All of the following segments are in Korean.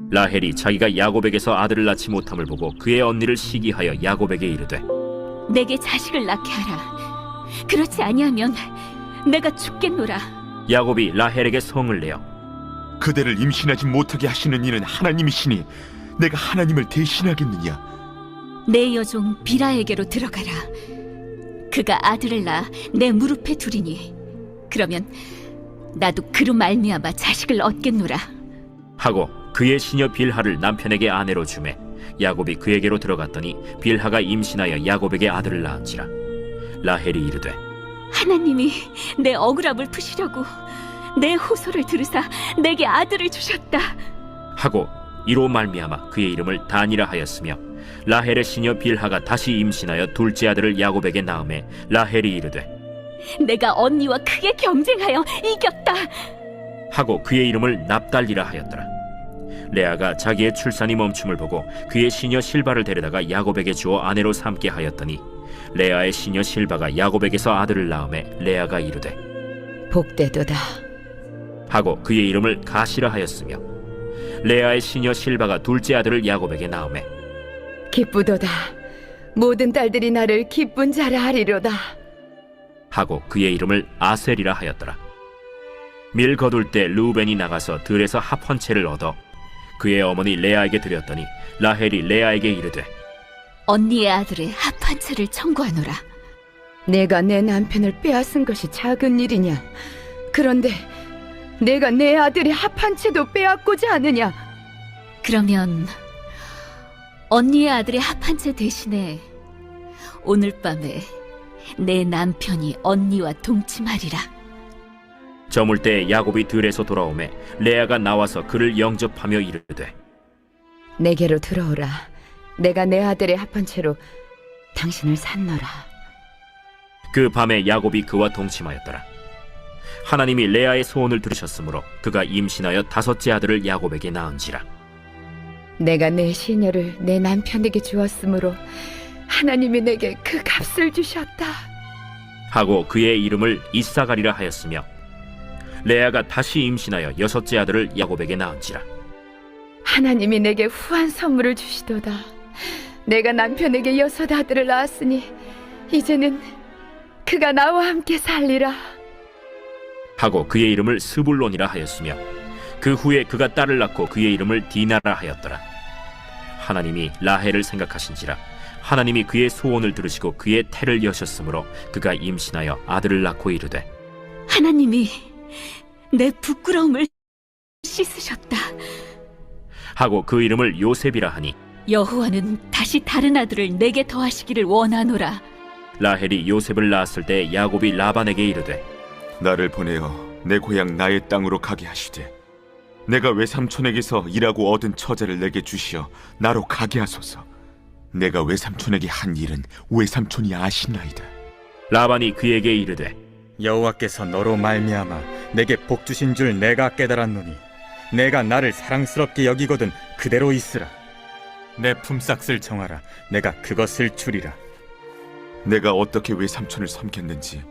라헬이 자기가 야곱에게서 아들을 낳지 못함을 보고 그의 언니를 시기하여 야곱에게 이르되 내게 자식을 낳게 하라. 그렇지 아니하면 내가 죽겠노라. 야곱이 라헬에게 성을 내어 그대를 임신하지 못하게 하시는 이는 하나님이시니 내가 하나님을 대신하겠느냐? 내 여종 비라에게로 들어가라. 그가 아들을 낳아 내 무릎에 두리니 그러면 나도 그로 말미암아 자식을 얻겠노라. 하고 그의 시녀 빌하를 남편에게 아내로 주매 야곱이 그에게로 들어갔더니 빌하가 임신하여 야곱에게 아들을 낳은지라. 라헬이 이르되 하나님이 내 억울함을 푸시려고 내 호소를 들으사 내게 아들을 주셨다. 하고 이로 말미암아 그의 이름을 단이라 하였으며 라헬의 시녀 빌하가 다시 임신하여 둘째 아들을 야곱에게 낳음에 라헬이 이르되 내가 언니와 크게 경쟁하여 이겼다. 하고 그의 이름을 납달리라 하였더라. 레아가 자기의 출산이 멈춤을 보고 그의 시녀 실바를 데려다가 야곱에게 주어 아내로 삼게 하였더니 레아의 시녀 실바가 야곱에게서 아들을 낳음에 레아가 이르되 복되도다. 하고 그의 이름을 가시라 하였으며 레아의 시녀 실바가 둘째 아들을 야곱에게 낳음에 기쁘도다. 모든 딸들이 나를 기쁜 자라 하리로다. 하고 그의 이름을 아셀이라 하였더라. 밀 거둘 때 르우벤이 나가서 들에서 합 한 채를 얻어 그의 어머니 레아에게 드렸더니 라헬이 레아에게 이르되 언니의 아들의 합 한 채를 청구하노라. 내가 내 남편을 빼앗은 것이 작은 일이냐? 그런데 내가 내 아들의 합 한 채도 빼앗고자 하느냐? 그러면 언니의 아들의 합 한 채 대신에 오늘 밤에 내 남편이 언니와 동침하리라. 저물 때 야곱이 들에서 돌아오매 레아가 나와서 그를 영접하며 이르되 내게로 들어오라. 내가 내 아들의 합 한 채로 당신을 산노라. 그 밤에 야곱이 그와 동침하였더라. 하나님이 레아의 소원을 들으셨으므로 그가 임신하여 다섯째 아들을 야곱에게 낳은지라. 내가 내 시녀를 내 남편에게 주었으므로 하나님이 내게 그 값을 주셨다. 하고 그의 이름을 이사가리라 하였으며 레아가 다시 임신하여 여섯째 아들을 야곱에게 낳은지라. 하나님이 내게 후한 선물을 주시도다. 내가 남편에게 여섯 아들을 낳았으니 이제는 그가 나와 함께 살리라. 하고 그의 이름을 스불론이라 하였으며 그 후에 그가 딸을 낳고 그의 이름을 디나라 하였더라. 하나님이 라헬을 생각하신지라 하나님이 그의 소원을 들으시고 그의 태를 여셨으므로 그가 임신하여 아들을 낳고 이르되 하나님이 내 부끄러움을 씻으셨다. 하고 그 이름을 요셉이라 하니 여호와는 다시 다른 아들을 내게 더하시기를 원하노라. 라헬이 요셉을 낳았을 때 야곱이 라반에게 이르되 나를 보내어 내 고향 나의 땅으로 가게 하시되 내가 외삼촌에게서 일하고 얻은 처자를 내게 주시어 나로 가게 하소서. 내가 외삼촌에게 한 일은 외삼촌이 아시나이다. 라반이 그에게 이르되 여호와께서 너로 말미암아 내게 복 주신 줄 내가 깨달았노니 내가 나를 사랑스럽게 여기거든 그대로 있으라. 내 품삯을 정하라. 내가 그것을 주리라. 내가 어떻게 외삼촌을 섬겼는지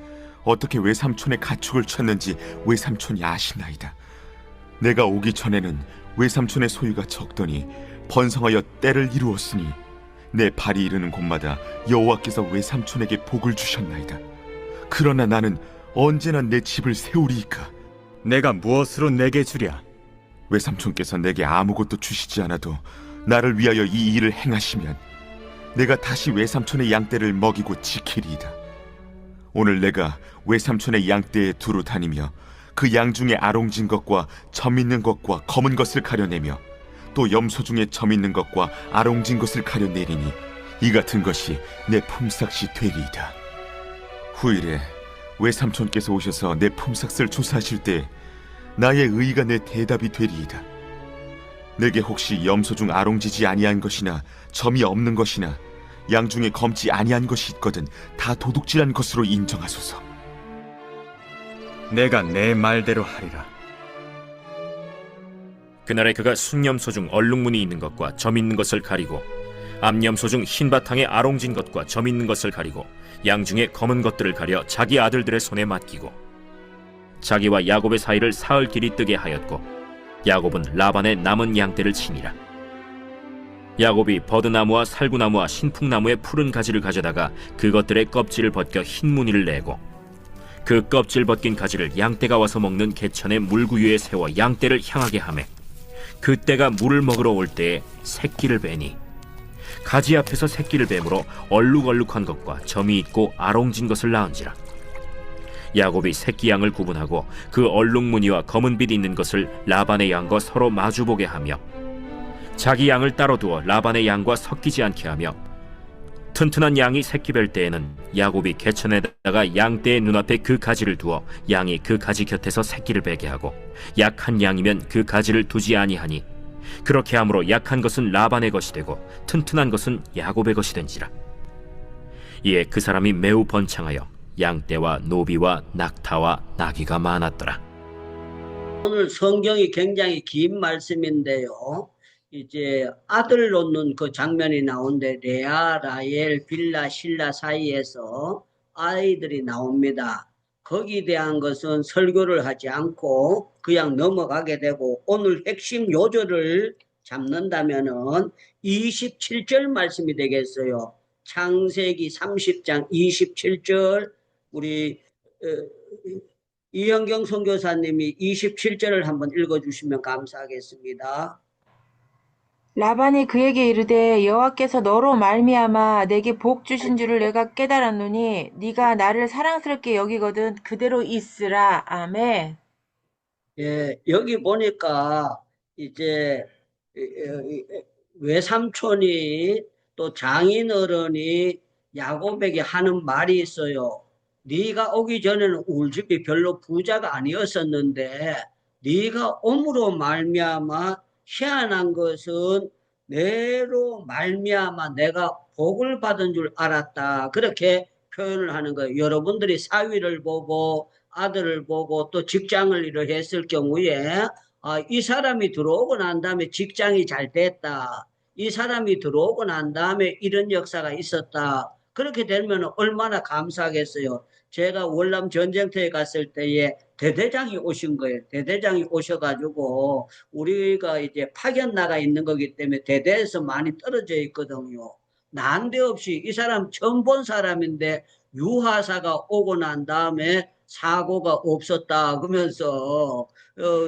어떻게 외삼촌의 가축을 쳤는지 외삼촌이 아시나이다. 내가 오기 전에는 외삼촌의 소유가 적더니 번성하여 때를 이루었으니 내 발이 이르는 곳마다 여호와께서 외삼촌에게 복을 주셨나이다. 그러나 나는 언제나 내 집을 세우리이까. 내가 무엇으로 내게 주랴? 외삼촌께서 내게 아무것도 주시지 않아도 나를 위하여 이 일을 행하시면 내가 다시 외삼촌의 양떼를 먹이고 지키리이다. 오늘 내가 외삼촌의 양떼에 두루 다니며 그 양 중에 아롱진 것과 점 있는 것과 검은 것을 가려내며 또 염소 중에 점 있는 것과 아롱진 것을 가려내리니 이 같은 것이 내 품삯이 되리이다. 후일에 외삼촌께서 오셔서 내 품삯을 조사하실 때 나의 의의가 내 대답이 되리이다. 내게 혹시 염소 중 아롱지지 아니한 것이나 점이 없는 것이나 양 중에 검지 아니한 것이 있거든 다 도둑질한 것으로 인정하소서. 내가 내 말대로 하리라. 그날에 그가 순염소 중 얼룩무늬 있는 것과 점 있는 것을 가리고 암염소 중 흰 바탕에 아롱진 것과 점 있는 것을 가리고 양 중에 검은 것들을 가려 자기 아들들의 손에 맡기고 자기와 야곱의 사이를 사흘 길이 뜨게 하였고 야곱은 라반의 남은 양떼를 치니라. 야곱이 버드나무와 살구나무와 신풍나무의 푸른 가지를 가져다가 그것들의 껍질을 벗겨 흰 무늬를 내고 그 껍질 벗긴 가지를 양떼가 와서 먹는 개천의 물구유에 세워 양떼를 향하게 하매 그때가 물을 먹으러 올 때에 새끼를 베니 가지 앞에서 새끼를 뱀으로 얼룩얼룩한 것과 점이 있고 아롱진 것을 낳은지라. 야곱이 새끼 양을 구분하고 그 얼룩무늬와 검은빛 있는 것을 라반의 양과 서로 마주보게 하며 자기 양을 따로 두어 라반의 양과 섞이지 않게 하며 튼튼한 양이 새끼 뵐 때에는 야곱이 개천에다가 양떼의 눈앞에 그 가지를 두어 양이 그 가지 곁에서 새끼를 베게 하고 약한 양이면 그 가지를 두지 아니하니 그렇게 함으로 약한 것은 라반의 것이 되고 튼튼한 것은 야곱의 것이 된지라. 이에 그 사람이 매우 번창하여 양떼와 노비와 낙타와 나귀가 많았더라. 오늘 성경이 굉장히 긴 말씀인데요. 이제 아들 놓는 그 장면이 나오는데 레아, 라헬, 빌라, 실라 사이에서 아이들이 나옵니다. 거기에 대한 것은 설교를 하지 않고 그냥 넘어가게 되고 오늘 핵심 요절을 잡는다면은 27절 말씀이 되겠어요. 창세기 30장 27절 우리 이현경 선교사님이 27절을 한번 읽어주시면 감사하겠습니다. 라반이 그에게 이르되 여호와께서 너로 말미암아 내게 복 주신 줄을 내가 깨달았노니 네가 나를 사랑스럽게 여기거든 그대로 있으라. 아멘. 예, 여기 보니까 이제 외삼촌이 또 장인어른이 야곱에게 하는 말이 있어요. 네가 오기 전에는 우리 집이 별로 부자가 아니었었는데 네가 옴으로 말미암아 희한한 것은 내로 말미암아 내가 복을 받은 줄 알았다. 그렇게 표현을 하는 거예요. 여러분들이 사위를 보고 아들을 보고 또 직장을 이렇게 했을 경우에 이 사람이 들어오고 난 다음에 직장이 잘 됐다. 이 사람이 들어오고 난 다음에 이런 역사가 있었다. 그렇게 되면 얼마나 감사하겠어요. 제가 월남 전쟁터에 갔을 때에 대대장이 오신 거예요. 대대장이 오셔가지고 우리가 이제 파견 나가 있는 거기 때문에 대대에서 많이 떨어져 있거든요. 난데없이 이 사람 처음 본 사람인데 유하사가 오고 난 다음에 사고가 없었다 그러면서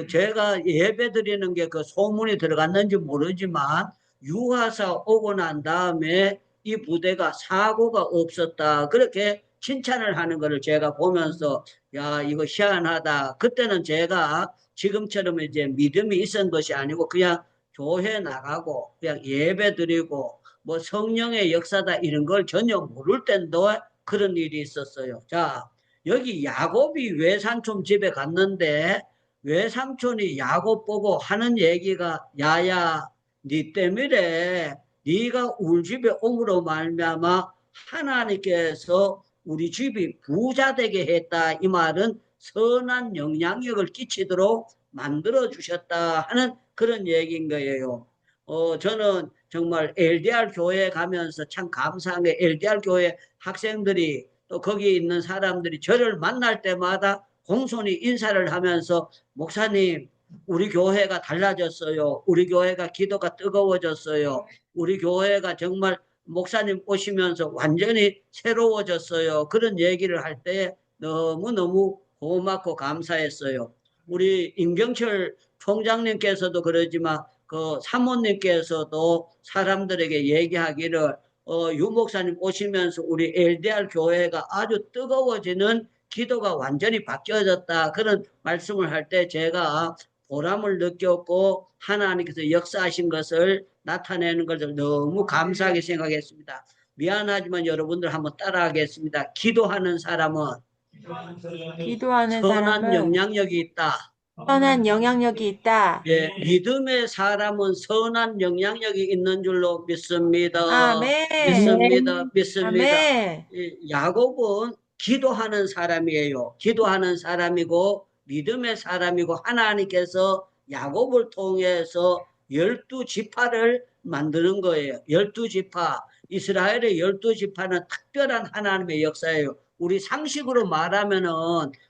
제가 예배 드리는 게 그 소문이 들어갔는지 모르지만 유하사 오고 난 다음에 이 부대가 사고가 없었다 그렇게 칭찬을 하는 것을 제가 보면서 야 이거 희한하다. 그때는 제가 지금처럼 이제 믿음이 있었던 것이 아니고 그냥 교회 나가고 그냥 예배 드리고 뭐 성령의 역사다 이런 걸 전혀 모를 때도 그런 일이 있었어요. 자 여기 야곱이 외삼촌 집에 갔는데 외삼촌이 야곱 보고 하는 얘기가 야야 니 때문에 네가 우리 집에 옴으로 말미암아 하나님께서 우리 집이 부자 되게 했다. 이 말은 선한 영향력을 끼치도록 만들어 주셨다 하는 그런 얘기인 거예요. 저는 정말 LDR 교회에 가면서 참 감사한 게 LDR 교회 학생들이 또 거기 있는 사람들이 저를 만날 때마다 공손히 인사를 하면서 목사님 우리 교회가 달라졌어요. 우리 교회가 기도가 뜨거워졌어요. 우리 교회가 정말 목사님 오시면서 완전히 새로워졌어요. 그런 얘기를 할 때 너무너무 고맙고 감사했어요. 우리 임경철 총장님께서도 그러지만 그 사모님께서도 사람들에게 얘기하기를 유 목사님 오시면서 우리 LDR 교회가 아주 뜨거워지는 기도가 완전히 바뀌어졌다. 그런 말씀을 할 때 제가 보람을 느꼈고 하나님께서 역사하신 것을 나타내는 것을 너무 감사하게 생각했습니다. 미안하지만 여러분들 한번 따라하겠습니다. 기도하는 사람은 기도하는 선한 사람은 영향력이 있다. 선한 영향력이 있다. 예, 믿음의 사람은 선한 영향력이 있는 줄로 믿습니다. 아멘. 믿습니다. 아멘. 야곱은 기도하는 사람이에요. 기도하는 사람이고 믿음의 사람이고 하나님께서 야곱을 통해서 12지파를 만드는 거예요. 12지파. 이스라엘의 12지파는 특별한 하나님의 역사예요. 우리 상식으로 말하면은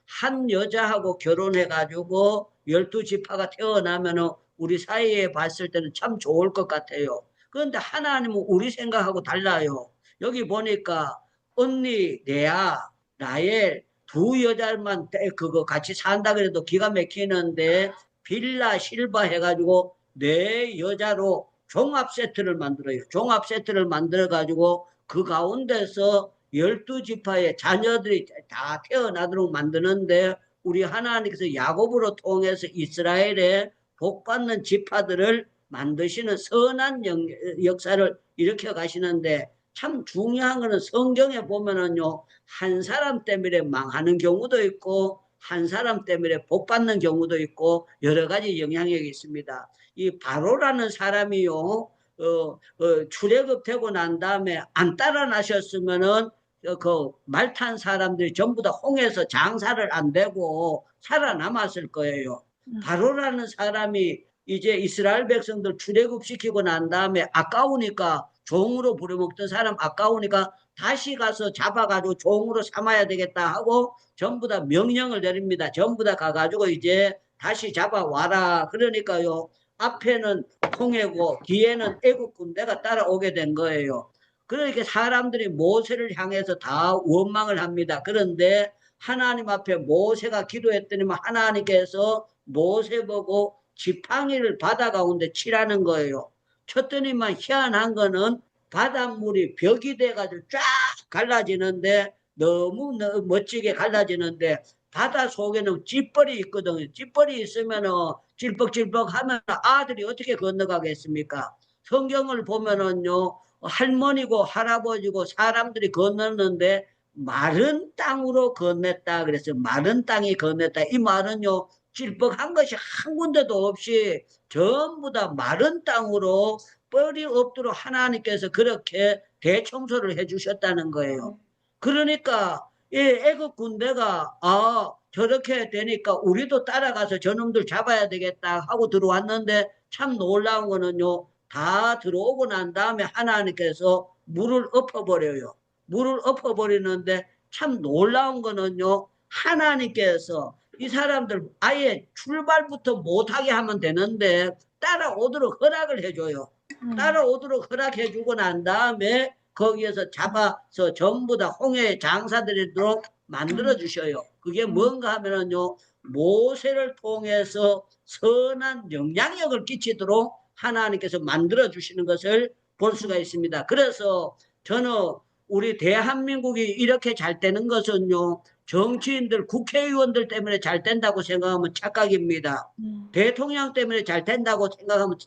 한 여자하고 결혼해가지고 12지파가 태어나면은 우리 사이에 봤을 때는 참 좋을 것 같아요. 그런데 하나님은 우리 생각하고 달라요. 여기 보니까 언니 레아, 라헬 두 여자만 그거 같이 산다 그래도 기가 막히는데 빌라 실바 해가지고 네 여자로 종합 세트를 만들어요. 종합 세트를 만들어 가지고 그 가운데서 12지파의 자녀들이 다 태어나도록 만드는데 우리 하나님께서 야곱으로 통해서 이스라엘의 복받는 지파들을 만드시는 선한 역사를 일으켜 가시는데 참 중요한 거는 성경에 보면은요, 한 사람 때문에 망하는 경우도 있고 한 사람 때문에 복받는 경우도 있고 여러 가지 영향력이 있습니다. 이 바로라는 사람이요, 출애굽되고 난 다음에 안 따라 나셨으면은 그 말 탄 사람들이 전부 다 홍해에서 장사를 안 되고 살아남았을 거예요. 바로라는 사람이 이제 이스라엘 백성들 출애굽시키고 난 다음에 아까우니까 종으로 부려먹던 사람 아까우니까 다시 가서 잡아가지고 종으로 삼아야 되겠다 하고 전부 다 명령을 내립니다. 전부 다 가가지고 이제 다시 잡아와라. 그러니까요. 앞에는 홍해고 뒤에는 애국 군대가 따라오게 된 거예요. 그러니까 사람들이 모세를 향해서 다 원망을 합니다. 그런데 하나님 앞에 모세가 기도했더니만 하나님께서 모세 보고 지팡이를 바다 가운데 치라는 거예요. 쳤더니만 희한한 거는 바닷물이 벽이 돼가지고 쫙 갈라지는데 너무 멋지게 갈라지는데 바다 속에는 찌뻘이 있거든요. 찌뻘이 있으면은 찔뻑찔뻑 하면 아들이 어떻게 건너가겠습니까? 성경을 보면은요, 할머니고 할아버지고 사람들이 건넜는데 마른 땅으로 건넸다 그랬어요. 마른 땅이 건넸다. 이 말은요, 찔뻑한 것이 한 군데도 없이 전부 다 마른 땅으로 뻘이 없도록 하나님께서 그렇게 대청소를 해주셨다는 거예요. 그러니까 이 애국 군대가 저렇게 되니까 우리도 따라가서 저놈들 잡아야 되겠다 하고 들어왔는데 참 놀라운 거는요. 다 들어오고 난 다음에 하나님께서 물을 엎어버려요. 물을 엎어버리는데 참 놀라운 거는요. 하나님께서 이 사람들 아예 출발부터 못하게 하면 되는데 따라오도록 허락을 해줘요. 따라오도록 허락해주고 난 다음에 거기에서 잡아서 전부 다 홍해의 장사들이도록 만들어주셔요. 그게 뭔가 하면은요, 모세를 통해서 선한 영향력을 끼치도록 하나님께서 만들어주시는 것을 볼 수가 있습니다. 그래서 저는 우리 대한민국이 이렇게 잘 되는 것은요, 정치인들, 국회의원들 때문에 잘 된다고 생각하면 착각입니다. 대통령 때문에 잘 된다고 생각하면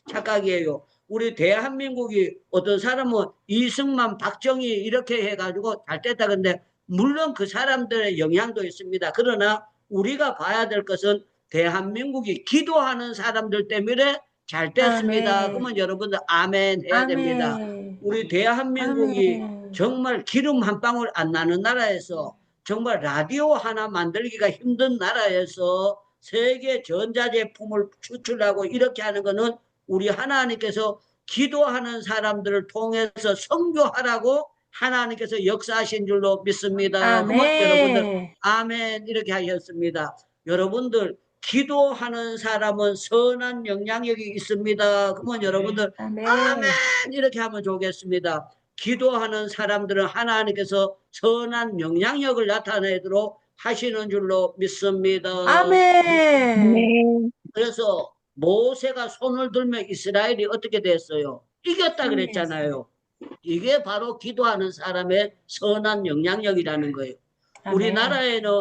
착각이에요. 우리 대한민국이 어떤 사람은 이승만, 박정희 이렇게 해가지고 잘 됐다. 근데 물론 그 사람들의 영향도 있습니다. 그러나 우리가 봐야 될 것은 대한민국이 기도하는 사람들 때문에 잘 됐습니다. 아멘. 그러면 여러분들 아멘 해야 됩니다. 아멘. 우리 대한민국이 아멘. 정말 기름 한 방울 안 나는 나라에서 정말 라디오 하나 만들기가 힘든 나라에서 세계 전자제품을 추출하고 이렇게 하는 거는 우리 하나님께서 기도하는 사람들을 통해서 선교하라고 하나님께서 역사하신 줄로 믿습니다. 그러면 여러분들 아멘. 아멘 이렇게 하셨습니다. 여러분들 기도하는 사람은 선한 영향력이 있습니다. 그러면 여러분들 아멘. 아멘 이렇게 하면 좋겠습니다. 기도하는 사람들은 하나님께서 선한 영향력을 나타내도록 하시는 줄로 믿습니다. 아멘. 그래서 모세가 손을 들면 이스라엘이 어떻게 됐어요? 이겼다 그랬잖아요. 이게 바로 기도하는 사람의 선한 영향력이라는 거예요. 아멘. 우리나라에는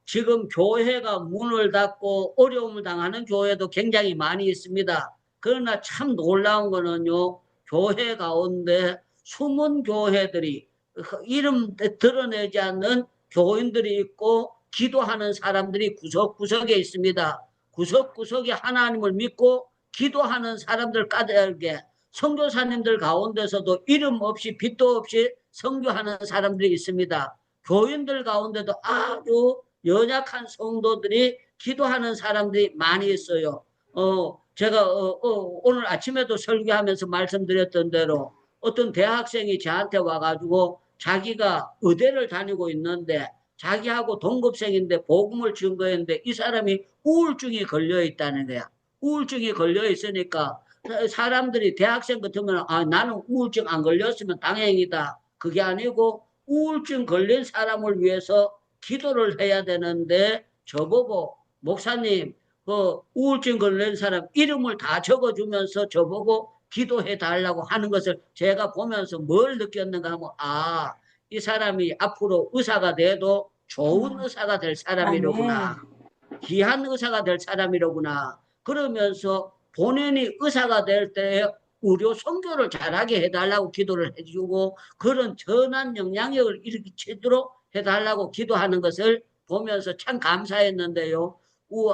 지금 교회가 문을 닫고 어려움을 당하는 교회도 굉장히 많이 있습니다. 그러나 참 놀라운 거는요, 교회 가운데 숨은 교회들이 이름 드러내지 않는 교인들이 있고 기도하는 사람들이 구석구석에 있습니다. 구석구석에 하나님을 믿고 기도하는 사람들 까닭에 선교사님들 가운데서도 이름 없이 빛도 없이 선교하는 사람들이 있습니다. 교인들 가운데도 아주 연약한 성도들이 기도하는 사람들이 많이 있어요. 제가 오늘 아침에도 설교하면서 말씀드렸던 대로 어떤 대학생이 저한테 와가지고 자기가 의대를 다니고 있는데 자기하고 동급생인데 복음을 증거했는데 이 사람이 우울증이 걸려 있다는 거야. 우울증이 걸려 있으니까 사람들이 대학생 같으면 아, 나는 우울증 안 걸렸으면 다행이다. 그게 아니고 우울증 걸린 사람을 위해서 기도를 해야 되는데 저보고 목사님 그 우울증 걸린 사람 이름을 다 적어주면서 저보고 기도해 달라고 하는 것을 제가 보면서 뭘 느꼈는가 하면 아, 이 사람이 앞으로 의사가 돼도 좋은 의사가 될 사람이로구나. 아멘. 귀한 의사가 될 사람이로구나. 그러면서 본인이 의사가 될 때 의료 선교를 잘하게 해달라고 기도를 해주고 그런 전한 영향력을 일으키도록 해달라고 기도하는 것을 보면서 참 감사했는데요.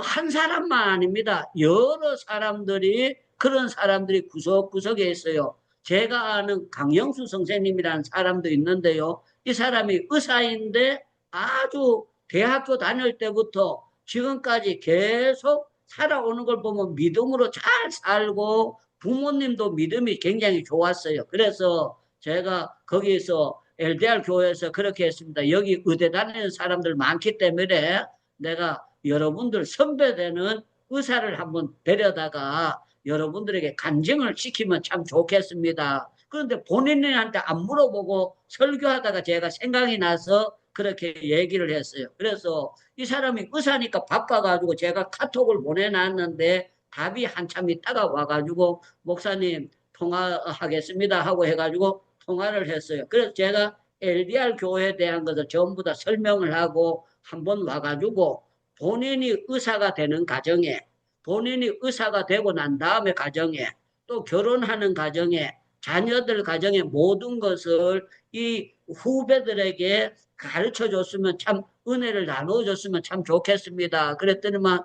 한 사람만 아닙니다. 여러 사람들이 그런 사람들이 구석구석에 있어요. 제가 아는 강영수 선생님이라는 사람도 있는데요. 이 사람이 의사인데 아주 대학교 다닐 때부터 지금까지 계속 살아오는 걸 보면 믿음으로 잘 살고 부모님도 믿음이 굉장히 좋았어요. 그래서 제가 거기서 LDR 교회에서 그렇게 했습니다. 여기 의대 다니는 사람들 많기 때문에 내가 여러분들 선배되는 의사를 한번 데려다가 여러분들에게 간증을 시키면 참 좋겠습니다. 그런데 본인한테 안 물어보고 설교하다가 제가 생각이 나서 그렇게 얘기를 했어요. 그래서 이 사람이 의사니까 바빠가지고 제가 카톡을 보내놨는데 답이 한참 있다가 와가지고 목사님 통화하겠습니다 하고 해가지고 통화를 했어요. 그래서 제가 LDR 교회에 대한 것을 전부 다 설명을 하고 한번 와가지고 본인이 의사가 되는 가정에 본인이 의사가 되고 난 다음에 가정에 또 결혼하는 가정에 자녀들 가정의 모든 것을 이 후배들에게 가르쳐 줬으면 참 은혜를 나누어 줬으면 참 좋겠습니다. 그랬더니만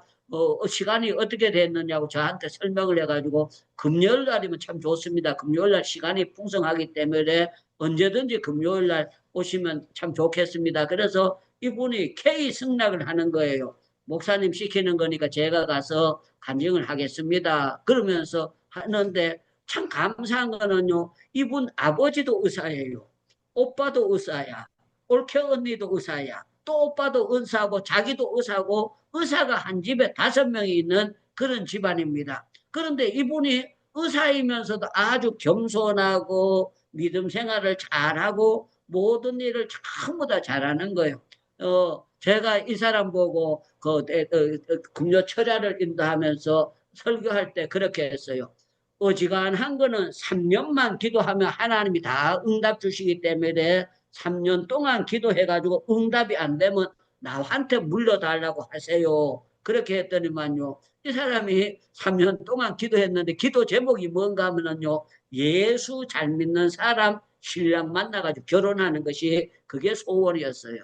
시간이 어떻게 됐느냐고 저한테 설명을 해가지고 금요일 날이면 참 좋습니다. 금요일 날 시간이 풍성하기 때문에 언제든지 금요일 날 오시면 참 좋겠습니다. 그래서 이분이 K 승낙을 하는 거예요. 목사님 시키는 거니까 제가 가서 간증을 하겠습니다. 그러면서 하는데 참 감사한 거는요. 이분 아버지도 의사예요. 오빠도 의사야. 올케 언니도 의사야. 또 오빠도 의사고 자기도 의사고 의사가 한 집에 5명이 있는 그런 집안입니다. 그런데 이분이 의사이면서도 아주 겸손하고 믿음 생활을 잘하고 모든 일을 전부 다 잘하는 거예요. 제가 이 사람 보고 금요 철야를 인도하면서 설교할 때 그렇게 했어요. 어지간한 거는 3년만 기도하면 하나님이 다 응답 주시기 때문에 3년 동안 기도해가지고 응답이 안 되면 나한테 물려달라고 하세요. 그렇게 했더니만요. 이 사람이 3년 동안 기도했는데 기도 제목이 뭔가 하면은요. 예수 잘 믿는 사람 신랑 만나가지고 결혼하는 것이 그게 소원이었어요.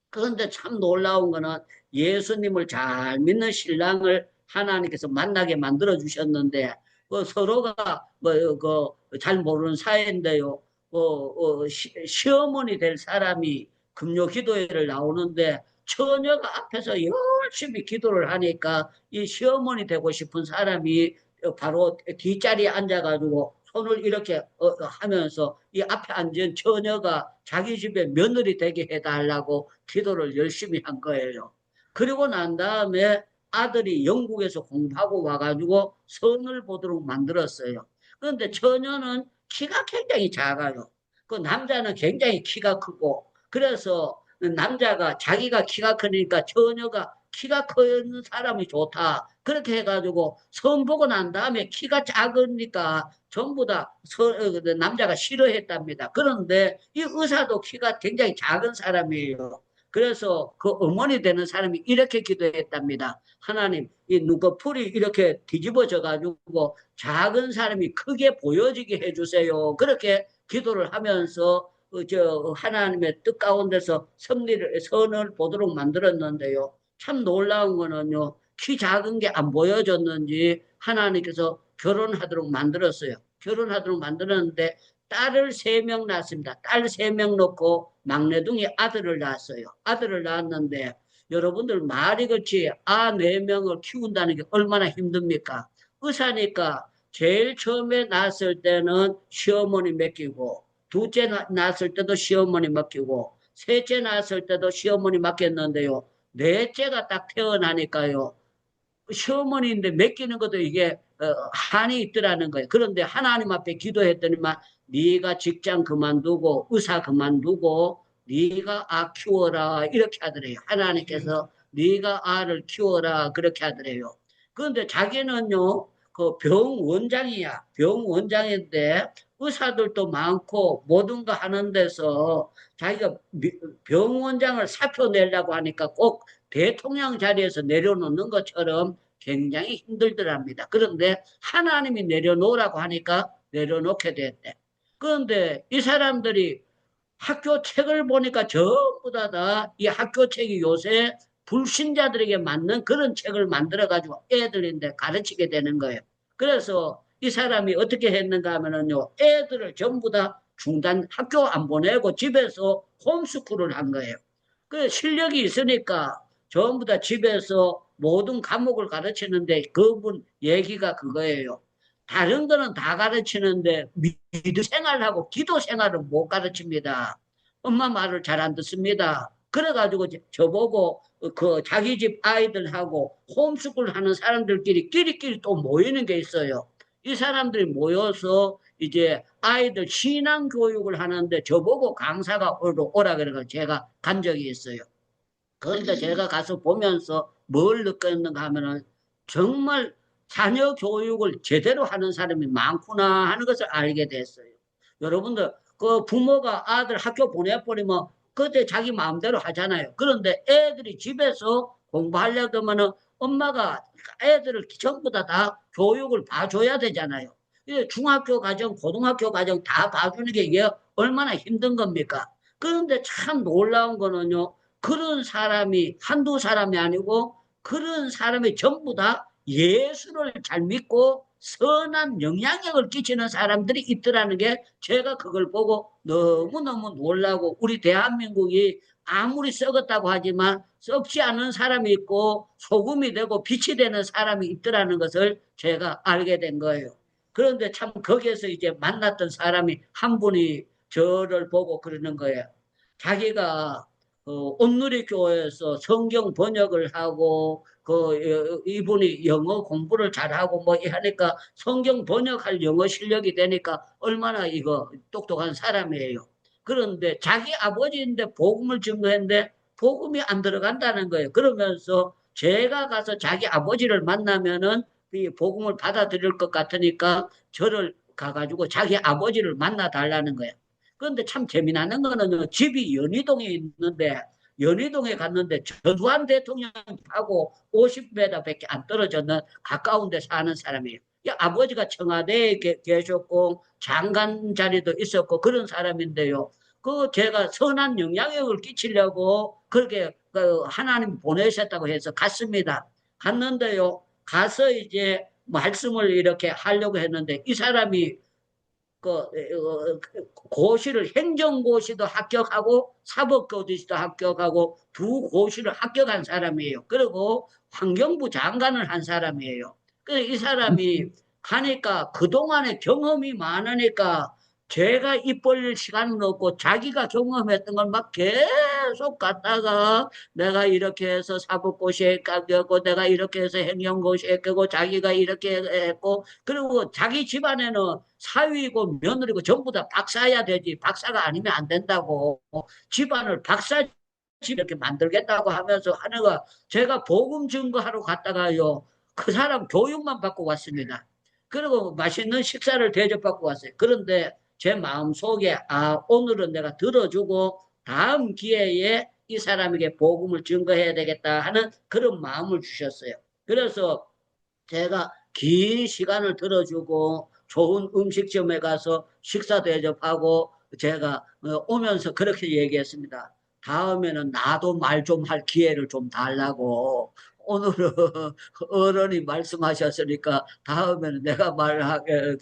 그런데 참 놀라운 거는 예수님을 잘 믿는 신랑을 하나님께서 만나게 만들어 주셨는데 서로가 잘 모르는 사이인데요. 시어머니 될 사람이 금요 기도회를 나오는데 처녀가 앞에서 열심히 기도를 하니까 이 시어머니 되고 싶은 사람이 바로 뒷자리에 앉아가지고 손을 이렇게 하면서 이 앞에 앉은 처녀가 자기 집에 며느리 되게 해달라고 기도를 열심히 한 거예요. 그리고 난 다음에 아들이 영국에서 공부하고 와가지고 선을 보도록 만들었어요. 그런데 처녀는 키가 굉장히 작아요. 그 남자는 굉장히 키가 크고 그래서 남자가 자기가 키가 크니까 처녀가 키가 큰 사람이 좋다. 그렇게 해가지고 선 보고 난 다음에 키가 작으니까 전부 다 남자가 싫어했답니다. 그런데 이 의사도 키가 굉장히 작은 사람이에요. 그래서 그 어머니 되는 사람이 이렇게 기도했답니다. 하나님, 이 눈꺼풀이 이렇게 뒤집어져 가지고 작은 사람이 크게 보여지게 해주세요. 그렇게 기도를 하면서 하나님의 뜻 가운데서 선을 보도록 만들었는데요. 참 놀라운 거는요. 키 작은 게 안 보여졌는지 하나님께서 결혼하도록 만들었어요. 결혼하도록 만들었는데 딸을 3명 낳았습니다. 딸 3명 놓고 막내둥이 아들을 낳았어요. 아들을 낳았는데 여러분들 말이 그렇지 4명을 키운다는 게 얼마나 힘듭니까? 의사니까 제일 처음에 낳았을 때는 시어머니 맡기고 둘째 낳았을 때도 시어머니 맡기고 셋째 낳았을 때도 시어머니 맡겼는데요. 넷째가 딱 태어나니까요. 시어머니인데 맡기는 것도 이게 한이 있더라는 거예요. 그런데 하나님 앞에 기도했더니만 네가 직장 그만두고 의사 그만두고 네가 아 키워라 이렇게 하더래요. 하나님께서 네가 아를 키워라 그렇게 하더래요. 그런데 자기는요 그 병원장이야. 병원장인데 의사들도 많고 모든 거 하는 데서 자기가 병원장을 사표 내려고 하니까 꼭 대통령 자리에서 내려놓는 것처럼 굉장히 힘들더랍니다. 그런데 하나님이 내려놓으라고 하니까 내려놓게 됐대. 그런데 이 사람들이 학교 책을 보니까 전부 다 이 학교 책이 요새 불신자들에게 맞는 그런 책을 만들어가지고 애들인데 가르치게 되는 거예요. 그래서 이 사람이 어떻게 했는가 하면은요, 애들을 전부 다 학교 안 보내고 집에서 홈스쿨을 한 거예요. 그 실력이 있으니까 전부 다 집에서 모든 과목을 가르치는데 그분 얘기가 그거예요. 다른 거는 다 가르치는데 믿음 생활하고 기도 생활은 못 가르칩니다. 엄마 말을 잘 안 듣습니다. 그래가지고 저보고 그 자기 집 아이들하고 홈스쿨 하는 사람들끼리 끼리끼리 또 모이는 게 있어요. 이 사람들이 모여서 이제 아이들 신앙 교육을 하는데 저보고 강사가 오라 그래서 제가 간 적이 있어요. 그런데 제가 가서 보면서 뭘 느꼈는가 하면은 정말 자녀 교육을 제대로 하는 사람이 많구나 하는 것을 알게 됐어요. 여러분들, 그 부모가 아들 학교 보내버리면 그때 자기 마음대로 하잖아요. 그런데 애들이 집에서 공부하려고 하면은 엄마가 애들을 전부 다 교육을 봐줘야 되잖아요. 중학교 과정, 고등학교 과정 다 봐주는 게 이게 얼마나 힘든 겁니까? 그런데 참 놀라운 거는요. 그런 사람이 한두 사람이 아니고 그런 사람이 전부 다 예수를 잘 믿고 선한 영향력을 끼치는 사람들이 있더라는 게 제가 그걸 보고 너무너무 놀라고 우리 대한민국이 아무리 썩었다고 하지만 썩지 않은 사람이 있고 소금이 되고 빛이 되는 사람이 있더라는 것을 제가 알게 된 거예요. 그런데 참 거기에서 이제 만났던 사람이 한 분이 저를 보고 그러는 거예요. 자기가 온누리 교회에서 성경 번역을 하고 이분이 영어 공부를 잘하고 뭐 하니까 성경 번역할 영어 실력이 되니까 얼마나 이거 똑똑한 사람이에요. 그런데 자기 아버지인데 복음을 증거했는데 복음이 안 들어간다는 거예요. 그러면서 제가 가서 자기 아버지를 만나면은 이 복음을 받아들일 것 같으니까 저를 가가지고 자기 아버지를 만나 달라는 거예요. 그런데 참 재미나는 거는 집이 연희동에 있는데 연희동에 갔는데 전두환 대통령하고 50m밖에 안 떨어졌는 가까운 데 사는 사람이에요. 아버지가 청와대에 계셨고 장관 자리도 있었고 그런 사람인데요. 그 제가 선한 영향력을 끼치려고 그렇게 하나님 보내셨다고 해서 갔습니다. 갔는데요. 가서 이제 말씀을 이렇게 하려고 했는데 이 사람이 고시를 행정고시도 합격하고 사법고시도 합격하고 두 고시를 합격한 사람이에요. 그리고 환경부 장관을 한 사람이에요. 그래서 이 사람이 하니까 그동안에 경험이 많으니까 제가 입 벌릴 시간은 없고 자기가 경험했던 걸 막 계속 갖다가 내가 이렇게 해서 사법고시에 합격하고 내가 이렇게 해서 행정고시에 합격하고 자기가 이렇게 했고 그리고 자기 집안에는 사위고 며느리고 전부 다 박사야 되지 박사가 아니면 안 된다고 집안을 박사 집 이렇게 만들겠다고 하면서 하는 거 제가 복음 증거하러 갔다가요 그 사람 교육만 받고 왔습니다. 그리고 맛있는 식사를 대접받고 왔어요. 그런데 제 마음속에 오늘은 내가 들어주고 다음 기회에 이 사람에게 복음을 증거해야 되겠다 하는 그런 마음을 주셨어요. 그래서 제가 긴 시간을 들어주고 좋은 음식점에 가서 식사 대접하고 제가 오면서 그렇게 얘기했습니다. 다음에는 나도 말 좀 할 기회를 좀 달라고. 오늘은 어른이 말씀하셨으니까 다음에는 내가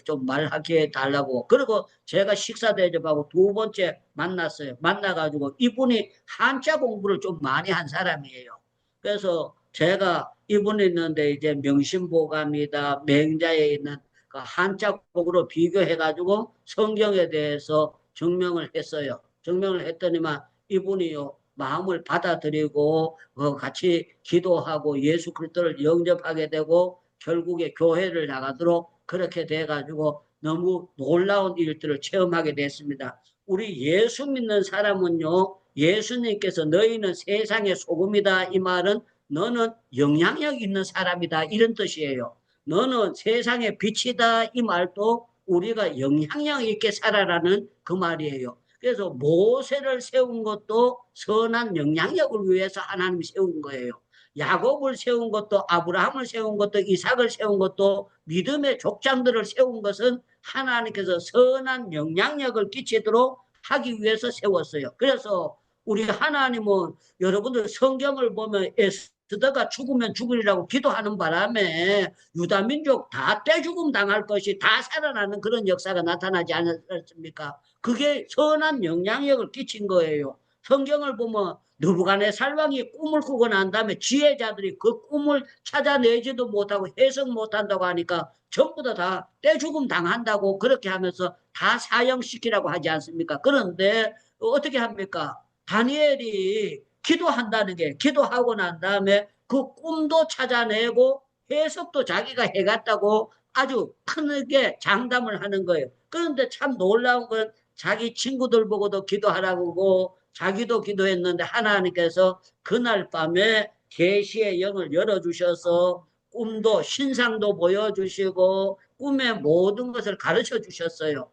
좀 말하게 달라고. 그리고 제가 식사 대접하고 두 번째 만났어요. 만나가지고 이분이 한자 공부를 좀 많이 한 사람이에요. 그래서 제가 이분이 있는데 이제 명심보감이다 맹자에 있는 그 한자곡으로 비교해가지고 성경에 대해서 증명을 했어요. 증명을 했더니만 이분이요 마음을 받아들이고 같이 기도하고 예수 그리스도를 영접하게 되고 결국에 교회를 나가도록 그렇게 돼가지고 너무 놀라운 일들을 체험하게 됐습니다. 우리 예수 믿는 사람은요, 예수님께서 너희는 세상의 소금이다 이 말은 너는 영향력 있는 사람이다 이런 뜻이에요. 너는 세상의 빛이다 이 말도 우리가 영향력 있게 살아라는 그 말이에요. 그래서 모세를 세운 것도 선한 영향력을 위해서 하나님이 세운 거예요. 야곱을 세운 것도 아브라함을 세운 것도 이삭을 세운 것도 믿음의 족장들을 세운 것은 하나님께서 선한 영향력을 끼치도록 하기 위해서 세웠어요. 그래서 우리 하나님은 여러분들 성경을 보면 에스더가 죽으면 죽으리라고 기도하는 바람에 유다 민족 다 떼죽음 당할 것이 다 살아나는 그런 역사가 나타나지 않았습니까? 그게 선한 영향력을 끼친 거예요. 성경을 보면 느부갓네살 왕이 꿈을 꾸고 난 다음에 지혜자들이 그 꿈을 찾아내지도 못하고 해석 못한다고 하니까 전부 다 떼죽음 당한다고 그렇게 하면서 다 사형시키라고 하지 않습니까? 그런데 어떻게 합니까? 다니엘이 기도한다는 게 기도하고 난 다음에 그 꿈도 찾아내고 해석도 자기가 해갔다고 아주 크게 장담을 하는 거예요. 그런데 참 놀라운 건 자기 친구들 보고도 기도하라고 자기도 기도했는데 하나님께서 그날 밤에 계시의 영을 열어주셔서 꿈도 신상도 보여주시고 꿈의 모든 것을 가르쳐 주셨어요.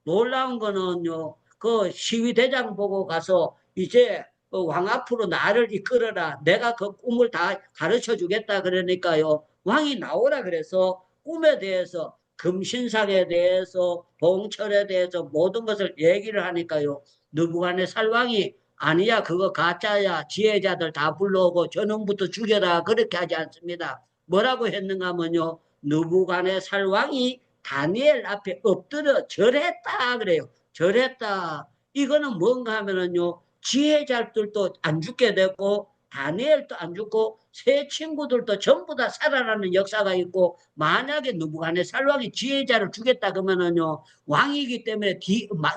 놀라운 거는요. 그 시위대장 보고 가서 이제 왕 앞으로 나를 이끌어라. 내가 그 꿈을 다 가르쳐 주겠다 그러니까요. 왕이 나오라 그래서 꿈에 대해서 금신상에 대해서 봉철에 대해서 모든 것을 얘기를 하니까요. 느부갓네살 왕이 아니야 그거 가짜야 지혜자들 다 불러오고 저놈부터 죽여라 그렇게 하지 않습니다. 뭐라고 했는가 하면요. 느부갓네살 왕이 다니엘 앞에 엎드려 절했다 그래요. 절했다. 이거는 뭔가 하면은요. 지혜자들도 안 죽게 되고 다니엘도 안 죽고 새 친구들도 전부 다 살아나는 역사가 있고 만약에 느부갓네살 왕이 지혜자를 죽였다 그러면은요. 왕이기 때문에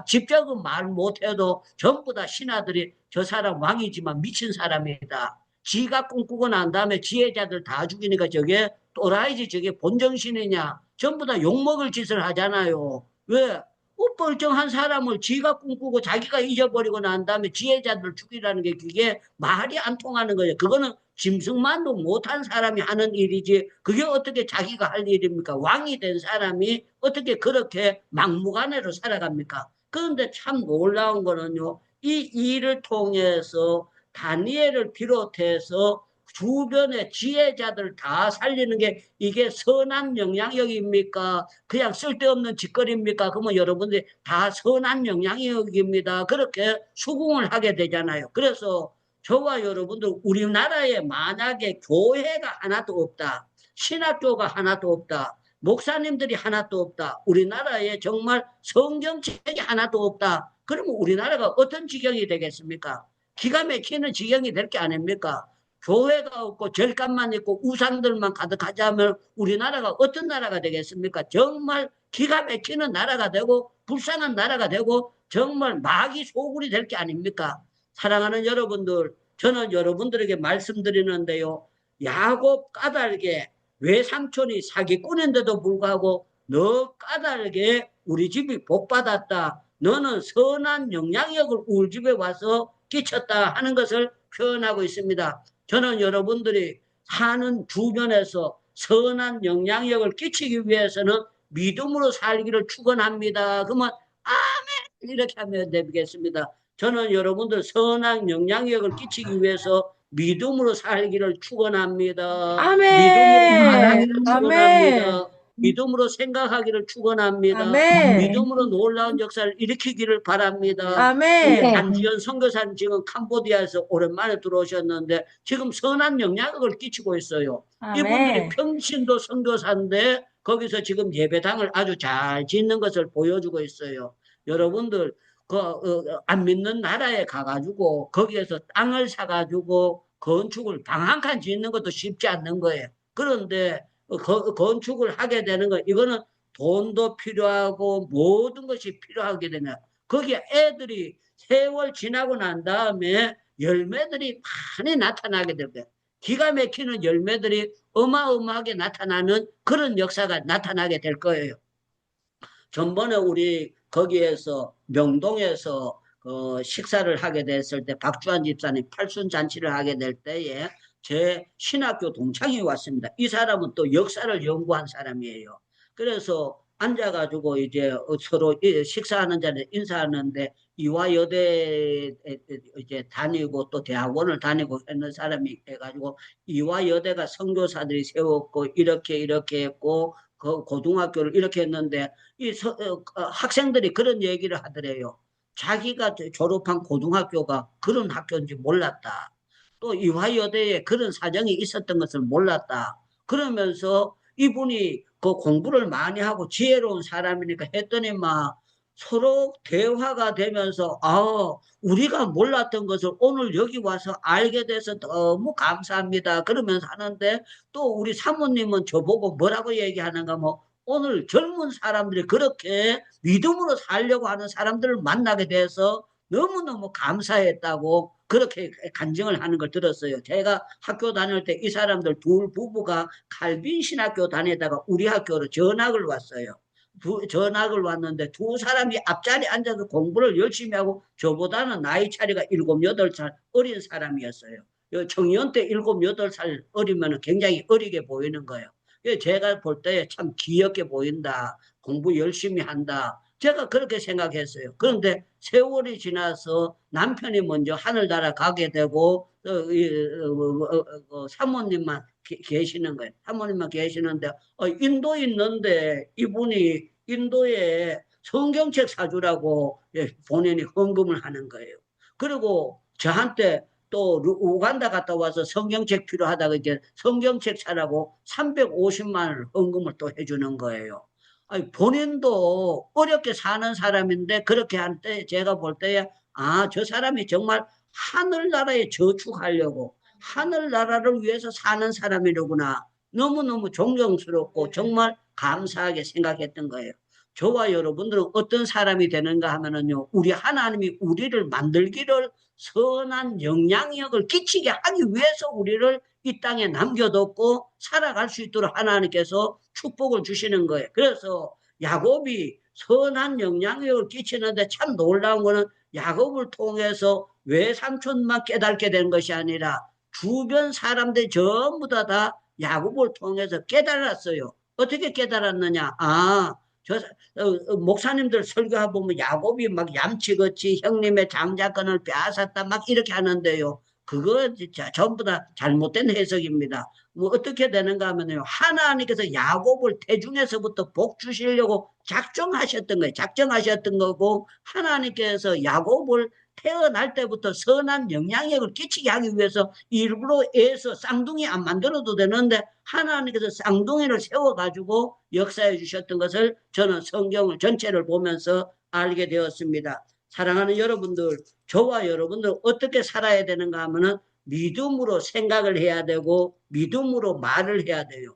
직접은 말 못해도 전부 다 신하들이 저 사람 왕이지만 미친 사람이다. 지가 꿈꾸고 난 다음에 지혜자들 다 죽이니까 저게 또라이지 저게 본정신이냐. 전부 다 욕먹을 짓을 하잖아요. 왜? 뻘쩡한 사람을 지가 꿈꾸고 자기가 잊어버리고 난 다음에 지혜자들 죽이라는 게 그게 말이 안 통하는 거예요. 그거는 짐승만도 못한 사람이 하는 일이지 그게 어떻게 자기가 할 일입니까? 왕이 된 사람이 어떻게 그렇게 막무가내로 살아갑니까? 그런데 참 놀라운 거는요. 이 일을 통해서 다니엘을 비롯해서 주변의 지혜자들 다 살리는 게 이게 선한 영향력입니까? 그냥 쓸데없는 짓거리입니까? 그러면 여러분들이 다 선한 영향력입니다. 그렇게 수긍을 하게 되잖아요. 그래서 저와 여러분들 우리나라에 만약에 교회가 하나도 없다. 신학교가 하나도 없다. 목사님들이 하나도 없다. 우리나라에 정말 성경책이 하나도 없다. 그러면 우리나라가 어떤 지경이 되겠습니까? 기가 막히는 지경이 될 게 아닙니까? 교회가 없고 절간만 있고 우상들만 가득하자면 우리나라가 어떤 나라가 되겠습니까? 정말 기가 막히는 나라가 되고 불쌍한 나라가 되고 정말 마귀 소굴이 될 게 아닙니까? 사랑하는 여러분들, 저는 여러분들에게 말씀드리는데요. 야곱 까닭에 외삼촌이 사기꾼인데도 불구하고 너 까닭에 우리 집이 복받았다. 너는 선한 영향력을 우리 집에 와서 끼쳤다 하는 것을 표현하고 있습니다. 저는 여러분들이 사는 주변에서 선한 영향력을 끼치기 위해서는 믿음으로 살기를 축원합니다. 그러면 아멘 이렇게 하면 되겠습니다. 저는 여러분들 선한 영향력을 끼치기 위해서 믿음으로 살기를 축원합니다. 믿음으로 아멘. 말하기를 아멘. 축원합니다. 믿음으로 생각하기를 축원합니다. 아멘. 믿음으로 놀라운 역사를 일으키기를 바랍니다. 아멘. 우리 안지연 선교사님 지금 캄보디아에서 오랜만에 들어오셨는데 지금 선한 영향력을 끼치고 있어요. 이분들이 아멘. 평신도 선교사인데 거기서 지금 예배당을 아주 잘 짓는 것을 보여주고 있어요. 여러분들 안 믿는 나라에 가가지고 거기에서 땅을 사가지고 건축을 방 한 칸 짓는 것도 쉽지 않는 거예요. 그런데 건축을 하게 되는 거 이거는 돈도 필요하고 모든 것이 필요하게 되냐. 거기에 애들이 세월 지나고 난 다음에 열매들이 많이 나타나게 될 거예요. 기가 막히는 열매들이 어마어마하게 나타나는 그런 역사가 나타나게 될 거예요. 전번에 우리 거기에서 명동에서 식사를 하게 됐을 때 박주환 집사님 팔순 잔치를 하게 될 때에 제 신학교 동창이 왔습니다. 이 사람은 또 역사를 연구한 사람이에요. 그래서 앉아가지고 이제 서로 식사하는 자리에 인사하는데 이화여대 이제 다니고 또 대학원을 다니고 있는 사람이 해가지고 이화여대가 선교사들이 세웠고 이렇게 했고 그 고등학교를 이렇게 했는데 학생들이 그런 얘기를 하더래요. 자기가 졸업한 고등학교가 그런 학교인지 몰랐다. 또 이화여대에 그런 사정이 있었던 것을 몰랐다. 그러면서 이분이 그 공부를 많이 하고 지혜로운 사람이니까 했더니 막 서로 대화가 되면서 우리가 몰랐던 것을 오늘 여기 와서 알게 돼서 너무 감사합니다. 그러면서 하는데 또 우리 사모님은 저보고 뭐라고 얘기하는가 뭐 오늘 젊은 사람들이 그렇게 믿음으로 살려고 하는 사람들을 만나게 돼서 너무너무 감사했다고 그렇게 간증을 하는 걸 들었어요. 제가 학교 다닐 때 이 사람들 둘 부부가 칼빈 신학교 다니다가 우리 학교로 전학을 왔어요. 전학을 왔는데 두 사람이 앞자리에 앉아서 공부를 열심히 하고 저보다는 나이 차이가 7, 8살 어린 사람이었어요. 청년 때 7, 8살 어리면 굉장히 어리게 보이는 거예요. 제가 볼 때 참 귀엽게 보인다. 공부 열심히 한다. 제가 그렇게 생각했어요. 그런데 세월이 지나서 남편이 먼저 하늘나라 가게 되고 사모님만 계시는 거예요. 사모님만 계시는데 인도에 있는데 이분이 인도에 성경책 사주라고 본인이 헌금을 하는 거예요. 그리고 저한테 또 우간다 갔다 와서 성경책 필요하다고 이제 성경책 사라고 350만 원을 헌금을 또 해주는 거예요. 아니, 본인도 어렵게 사는 사람인데 그렇게 할 때 제가 볼 때에 저 사람이 정말 하늘나라에 저축하려고 하늘나라를 위해서 사는 사람이로구나. 너무너무 존경스럽고 정말 감사하게 생각했던 거예요. 저와 여러분들은 어떤 사람이 되는가 하면은요, 우리 하나님이 우리를 만들기를 선한 영향력을 끼치게 하기 위해서 우리를 이 땅에 남겨뒀고 살아갈 수 있도록 하나님께서 축복을 주시는 거예요. 그래서 야곱이 선한 영향력을 끼치는데 참 놀라운 거는 야곱을 통해서 외삼촌만 깨닫게 된 것이 아니라 주변 사람들 전부 다 야곱을 통해서 깨달았어요. 어떻게 깨달았느냐? 목사님들 설교해 보면 야곱이 막 얌치거치 형님의 장자권을 빼앗았다 막 이렇게 하는데요. 그거 진짜 전부 다 잘못된 해석입니다. 뭐 어떻게 되는가 하면요. 하나님께서 야곱을 태중에서부터 복 주시려고 작정하셨던 거예요. 작정하셨던 거고 하나님께서 야곱을 태어날 때부터 선한 영향력을 끼치게 하기 위해서 일부러 애서 쌍둥이 안 만들어도 되는데 하나님께서 쌍둥이를 세워가지고 역사해 주셨던 것을 저는 성경을 전체를 보면서 알게 되었습니다. 사랑하는 여러분들, 저와 여러분들 어떻게 살아야 되는가 하면은 믿음으로 생각을 해야 되고 믿음으로 말을 해야 돼요.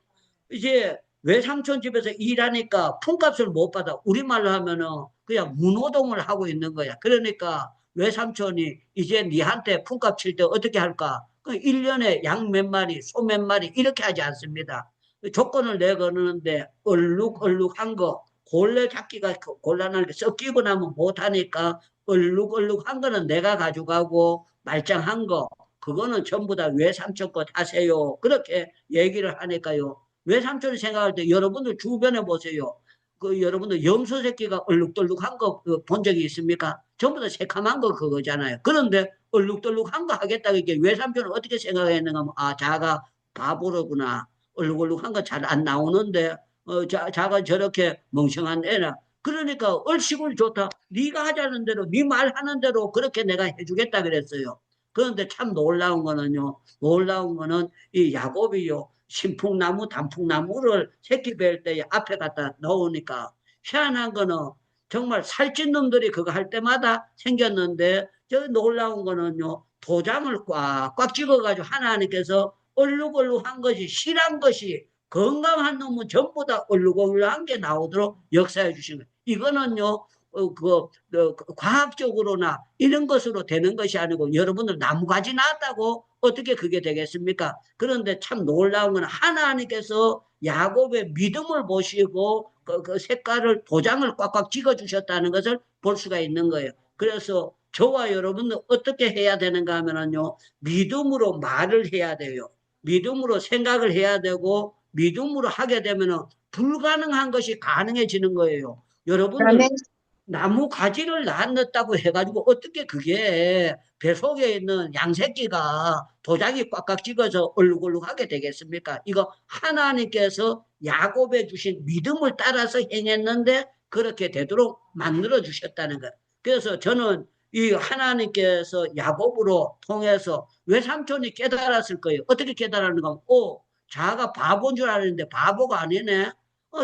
이제 외삼촌 집에서 일하니까 품값을 못 받아. 우리말로 하면은 그냥 무노동을 하고 있는 거야. 그러니까 외삼촌이 이제 니한테 품값 칠 때 어떻게 할까? 1년에 양 몇 마리, 소 몇 마리 이렇게 하지 않습니다. 조건을 내거는데 얼룩얼룩한 거, 골래 잡기가 곤란하게 섞이고 나면 못하니까 얼룩얼룩한 거는 내가 가져가고 말짱한 거 그거는 전부 다 외삼촌 것 하세요. 그렇게 얘기를 하니까요. 외삼촌이 생각할 때 여러분들 주변에 보세요. 여러분들 염소 새끼가 얼룩덜룩한 거 본 적이 있습니까? 전부 다 새카만 거 그거잖아요. 그런데 얼룩덜룩한 거 하겠다고 이게 외삼촌은 어떻게 생각했는가 하면 자가 바보로구나. 얼룩얼룩한 거 잘 안 나오는데 자가 저렇게 멍청한 애라. 그러니까 얼씨구 좋다. 네가 하자는 대로 네 말하는 대로 그렇게 내가 해주겠다 그랬어요. 그런데 참 놀라운 거는요. 놀라운 거는 이 야곱이요. 신풍나무, 단풍나무를 새끼 뵐 때 앞에 갖다 넣으니까 희한한 거는 정말 살찐 놈들이 그거 할 때마다 생겼는데 저 놀라운 거는요. 도장을 꽉꽉 찍어가지고 하나님께서 얼룩얼룩한 것이 실한 것이 건강한 놈은 전부 다 얼룩얼룩한 게 나오도록 역사해 주신 거예요. 이거는요. 과학적으로나 이런 것으로 되는 것이 아니고 여러분들 나무가지 나왔다고 어떻게 그게 되겠습니까? 그런데 참 놀라운 건 하나님께서 야곱의 믿음을 보시고 그 색깔을 도장을 꽉꽉 찍어 주셨다는 것을 볼 수가 있는 거예요. 그래서 저와 여러분들 어떻게 해야 되는가 하면은요, 믿음으로 말을 해야 돼요. 믿음으로 생각을 해야 되고 믿음으로 하게 되면은 불가능한 것이 가능해지는 거예요. 여러분들 나무 가지를 낳았다고 해가지고 어떻게 그게 뱃속에 있는 양새끼가 도장이 꽉꽉 찍어서 얼룩얼룩하게 되겠습니까? 이거 하나님께서 야곱에 주신 믿음을 따라서 행했는데 그렇게 되도록 만들어 주셨다는 거예요. 그래서 저는 이 하나님께서 야곱으로 통해서 외삼촌이 깨달았을 거예요. 어떻게 깨달았는가? 자가 바보인 줄 알았는데 바보가 아니네.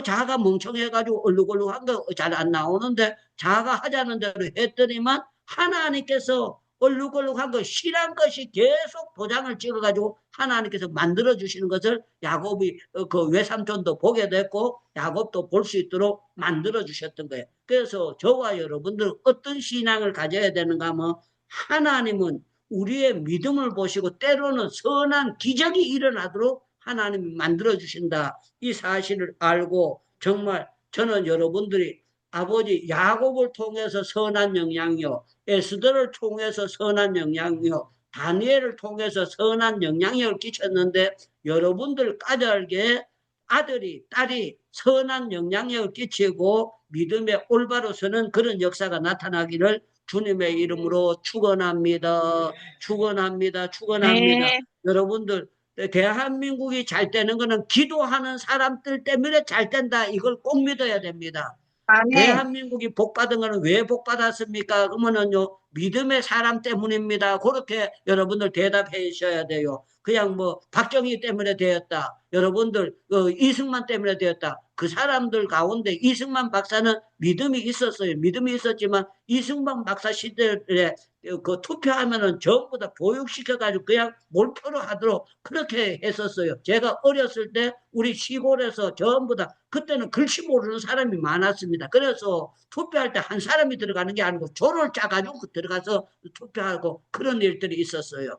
자가 멍청해가지고 얼룩얼룩한 거 잘 안 나오는데 자가 하자는 대로 했더니만 하나님께서 얼룩얼룩한 거 실한 것이 계속 도장을 찍어가지고 하나님께서 만들어 주시는 것을 야곱이 그 외삼촌도 보게 됐고 야곱도 볼 수 있도록 만들어 주셨던 거예요. 그래서 저와 여러분들 어떤 신앙을 가져야 되는가 하면 하나님은 우리의 믿음을 보시고 때로는 선한 기적이 일어나도록 하나님이 만들어 주신다. 이 사실을 알고 정말 저는 여러분들이 아버지 야곱을 통해서 선한 영향력, 에스더를 통해서 선한 영향력, 다니엘을 통해서 선한 영향력을 끼쳤는데 여러분들 까닭에 아들이 딸이 선한 영향력을 끼치고 믿음에 올바로 서는 그런 역사가 나타나기를 주님의 이름으로 축원합니다. 축원합니다. 축원합니다. 네. 여러분들 대한민국이 잘 되는 거는 기도하는 사람들 때문에 잘 된다. 이걸 꼭 믿어야 됩니다. 대한민국이 복 받은 거는 왜 복 받았습니까? 그러면은요, 믿음의 사람 때문입니다. 그렇게 여러분들 대답해 주셔야 돼요. 그냥 뭐, 박정희 때문에 되었다. 여러분들, 이승만 때문에 되었다. 그 사람들 가운데 이승만 박사는 믿음이 있었어요. 믿음이 있었지만, 이승만 박사 시대에 그 투표하면은 전부 다 보육시켜가지고 그냥 몰표로 하도록 그렇게 했었어요. 제가 어렸을 때 우리 시골에서 전부 다 그때는 글씨 모르는 사람이 많았습니다. 그래서 투표할 때 한 사람이 들어가는 게 아니고 조를 짜가지고 들어가서 투표하고 그런 일들이 있었어요.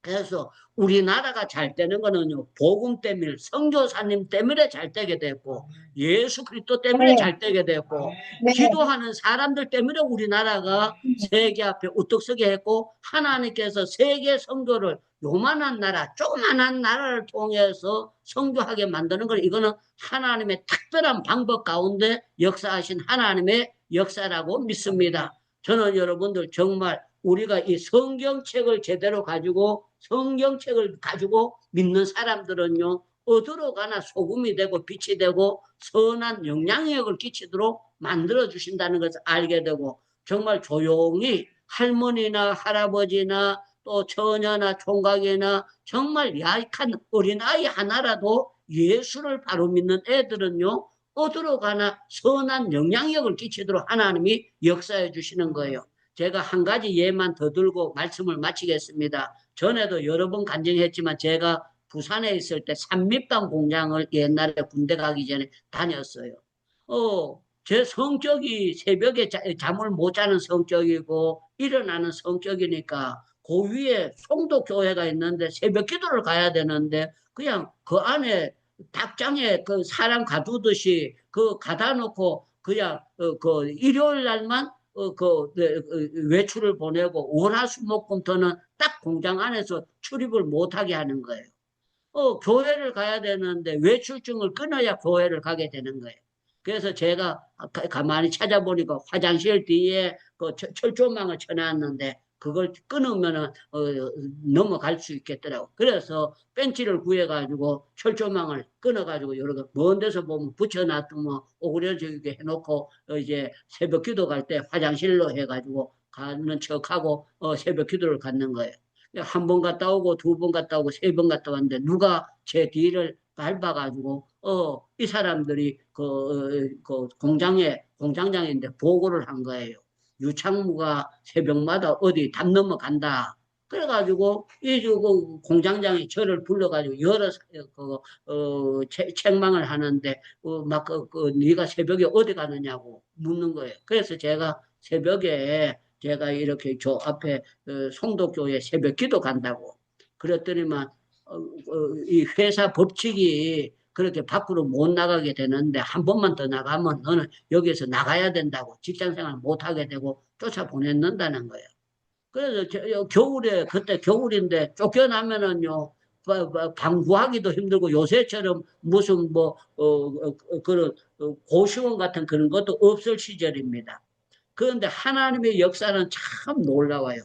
그래서 우리나라가 잘 되는 거는요, 복음 때문에, 선교사님 때문에 잘 되게 됐고, 예수 그리스도 때문에 잘 되게 됐고, 기도하는 사람들 때문에 우리나라가 세계 앞에 우뚝 서게 했고, 하나님께서 세계 선교를 요만한 나라, 조그만한 나라를 통해서 선교하게 만드는 걸 이거는 하나님의 특별한 방법 가운데 역사하신 하나님의 역사라고 믿습니다. 저는 여러분들 정말 우리가 이 성경책을 제대로 가지고 성경책을 가지고 믿는 사람들은요, 어디로 가나 소금이 되고 빛이 되고 선한 영향력을 끼치도록 만들어 주신다는 것을 알게 되고 정말 조용히 할머니나 할아버지나 또 처녀나 총각이나 정말 약한 어린아이 하나라도 예수를 바로 믿는 애들은요, 어디로 가나 선한 영향력을 끼치도록 하나님이 역사해 주시는 거예요. 제가 한 가지 예만 더 들고 말씀을 마치겠습니다. 전에도 여러 번 간증했지만 제가 부산에 있을 때 삼립방 공장을 옛날에 군대 가기 전에 다녔어요. 제 성격이 새벽에 잠을 못 자는 성격이고 일어나는 성격이니까 그 위에 송도교회가 있는데 새벽 기도를 가야 되는데 그냥 그 안에 닭장에 그 사람 가두듯이 그 가다 놓고 그냥 그 일요일 날만 외출을 보내고 월화수목금토는 딱 공장 안에서 출입을 못하게 하는 거예요. 교회를 가야 되는데 외출증을 끊어야 교회를 가게 되는 거예요. 그래서 제가 가만히 찾아보니까 화장실 뒤에 그 철조망을 쳐놨는데 그걸 끊으면은 넘어갈 수 있겠더라고. 그래서 벤치를 구해가지고 철조망을 끊어가지고 여러 먼 데서 보면 붙여놨더면 오그려지게 해놓고 이제 새벽 기도 갈 때 화장실로 해가지고 가는 척하고 새벽 기도를 갖는 거예요. 한 번 갔다 오고 두 번 갔다 오고 세 번 갔다 왔는데 누가 제 뒤를 밟아가지고 이 사람들이 그 공장장인데 보고를 한 거예요. 유창무가 새벽마다 어디 담 넘어간다. 그래가지고 그 공장장이 저를 불러가지고 여러 책망을 하는데 네가 새벽에 어디 가느냐고 묻는 거예요. 그래서 제가 새벽에 제가 이렇게 저 앞에 송도교회 새벽 기도 간다고 그랬더니만 이 회사 법칙이 그렇게 밖으로 못 나가게 되는데 한 번만 더 나가면 너는 여기서 나가야 된다고 직장생활 못 하게 되고 쫓아보냈는다는 거예요. 그래서 겨울에 그때 겨울인데 쫓겨나면은요 방구하기도 힘들고 요새처럼 무슨 그런 고시원 같은 그런 것도 없을 시절입니다. 그런데 하나님의 역사는 참 놀라워요.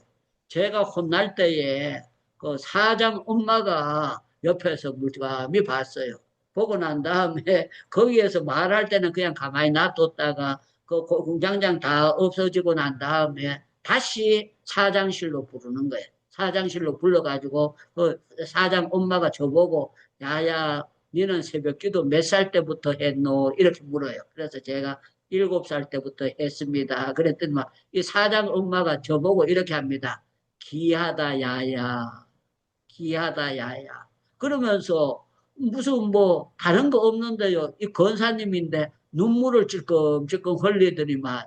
제가 혼날 때에 그 사장 엄마가 옆에서 물감이 봤어요. 보고 난 다음에 거기에서 말할 때는 그냥 가만히 놔뒀다가 그 공장장 다 없어지고 난 다음에 다시 사장실로 부르는 거예요. 사장실로 불러가지고 그 사장 엄마가 저보고 야야 니는 새벽기도 몇 살 때부터 했노? 이렇게 물어요. 그래서 제가 7살 때부터 했습니다. 그랬더니 막 이 사장 엄마가 저보고 이렇게 합니다. 귀하다 야야 귀하다 야야 그러면서 무슨 다른 거 없는데요. 이 권사님인데 눈물을 찔끔찔끔 흘리더니만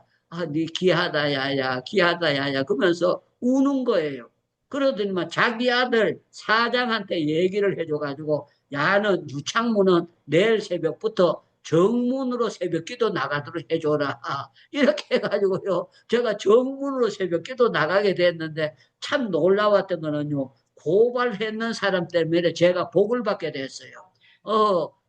네 귀하다 야야 귀하다 야야 그러면서 우는 거예요. 그러더니만 자기 아들 사장한테 얘기를 해줘가지고 야는 유창문은 내일 새벽부터 정문으로 새벽기도 나가도록 해줘라. 이렇게 해가지고요. 제가 정문으로 새벽기도 나가게 됐는데 참 놀라웠던 거는요. 고발했는 사람 때문에 제가 복을 받게 됐어요.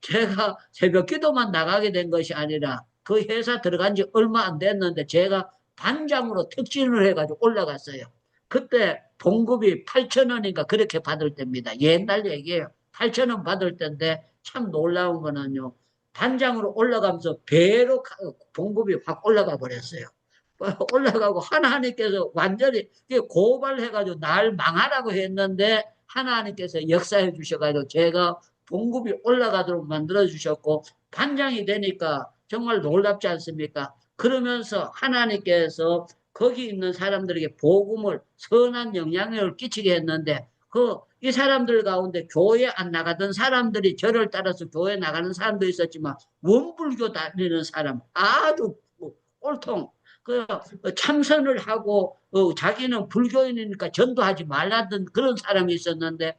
제가 새벽기도만 나가게 된 것이 아니라 그 회사 들어간 지 얼마 안 됐는데 제가 반장으로 특진을 해가지고 올라갔어요. 그때 봉급이 8,000원인가 그렇게 받을 때입니다. 옛날 얘기예요. 8,000원 받을 때인데 참 놀라운 거는요. 반장으로 올라가면서 배로 봉급이 확 올라가 버렸어요. 올라가고 하나님께서 완전히 고발해가지고 날 망하라고 했는데 하나님께서 역사해 주셔가지고 제가 봉급이 올라가도록 만들어 주셨고 반장이 되니까 정말 놀랍지 않습니까? 그러면서 하나님께서 거기 있는 사람들에게 복음을 선한 영향력을 끼치게 했는데 이 사람들 가운데 교회 안 나가던 사람들이 저를 따라서 교회 나가는 사람도 있었지만 원불교 다니는 사람 아주 꼴통 참선을 하고 자기는 불교인이니까 전도하지 말라던 그런 사람이 있었는데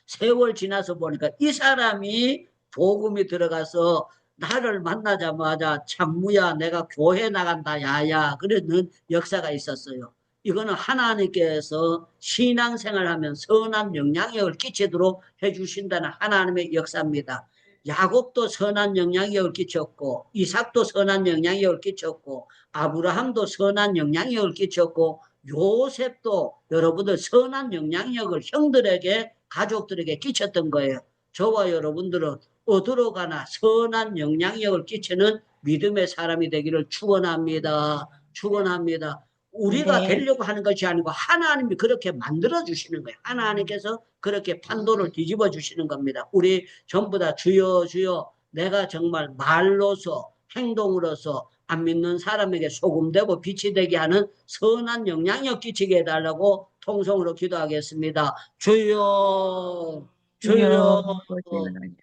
세월 지나서 보니까 이 사람이 복음이 들어가서 나를 만나자마자 창무야 내가 교회 나간다 야야 그러는 역사가 있었어요. 이거는 하나님께서 신앙생활하면 선한 영향력을 끼치도록 해주신다는 하나님의 역사입니다. 야곱도 선한 영향력을 끼쳤고 이삭도 선한 영향력을 끼쳤고 아브라함도 선한 영향력을 끼쳤고 요셉도 여러분들 선한 영향력을 형들에게 가족들에게 끼쳤던 거예요. 저와 여러분들은 어디로 가나 선한 영향력을 끼치는 믿음의 사람이 되기를 축원합니다. 축원합니다. 우리가 되려고 하는 것이 아니고 하나님이 그렇게 만들어 주시는 거예요. 하나님께서 그렇게 판도를 뒤집어 주시는 겁니다. 우리 전부 다 주여 주여 내가 정말 말로서 행동으로서 안 믿는 사람에게 소금되고 빛이 되게 하는 선한 영향력 끼치게 해달라고 통성으로 기도하겠습니다. 주여 주여